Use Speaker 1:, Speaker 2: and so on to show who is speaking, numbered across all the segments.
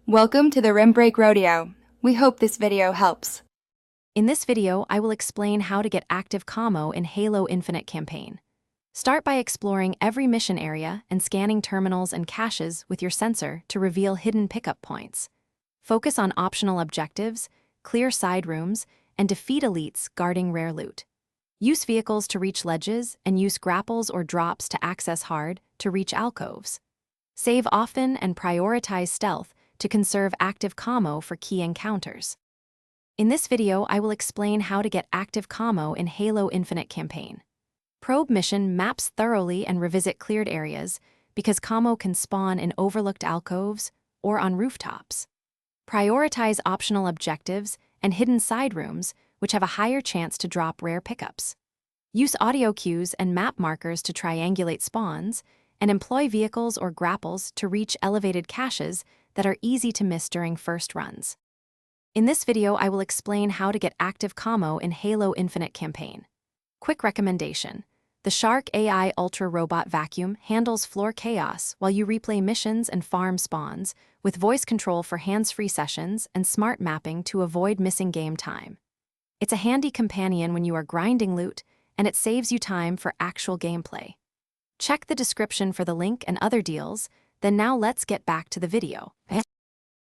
Speaker 1: Welcome to the Rim Break Rodeo. We hope this video helps.
Speaker 2: In this video, I will explain how to get active Camo in Halo Infinite campaign. Start by exploring every mission area and scanning terminals and caches with your sensor to reveal hidden pickup points. Focus on optional objectives, clear side rooms, and defeat elites guarding rare loot. Use vehicles to reach ledges and use grapples or drops to access hard to reach alcoves. Save often and prioritize stealth to conserve active Camo for key encounters. In this video, I will explain how to get active Camo in Halo Infinite campaign. Probe mission maps thoroughly and revisit cleared areas because Camo can spawn in overlooked alcoves or on rooftops. Prioritize optional objectives and hidden side rooms, which have a higher chance to drop rare pickups. Use audio cues and map markers to triangulate spawns, and employ vehicles or grapples to reach elevated caches that are easy to miss during first runs. In this video, I will explain how to get active Camo in Halo Infinite campaign. Quick recommendation: the Shark AI Ultra Robot Vacuum handles floor chaos while you replay missions and farm spawns, with voice control for hands-free sessions and smart mapping to avoid missing game time. It's a handy companion when you are grinding loot, and it saves you time for actual gameplay. Check the description for the link and other deals. Then now let's get back to the video.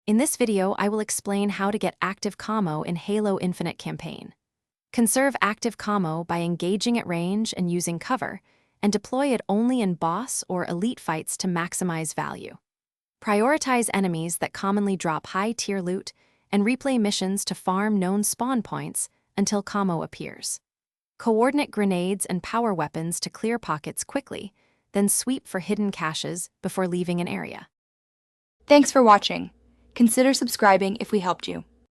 Speaker 2: In this video, I will explain how to get active Camo in Halo Infinite campaign. Conserve active Camo by engaging at range and using cover, and deploy it only in boss or elite fights to maximize value. Prioritize enemies that commonly drop high-tier loot, and replay missions to farm known spawn points until Camo appears. Coordinate grenades and power weapons to clear pockets quickly, then sweep for hidden caches before leaving an area.
Speaker 1: Thanks for watching. Consider subscribing if we helped you.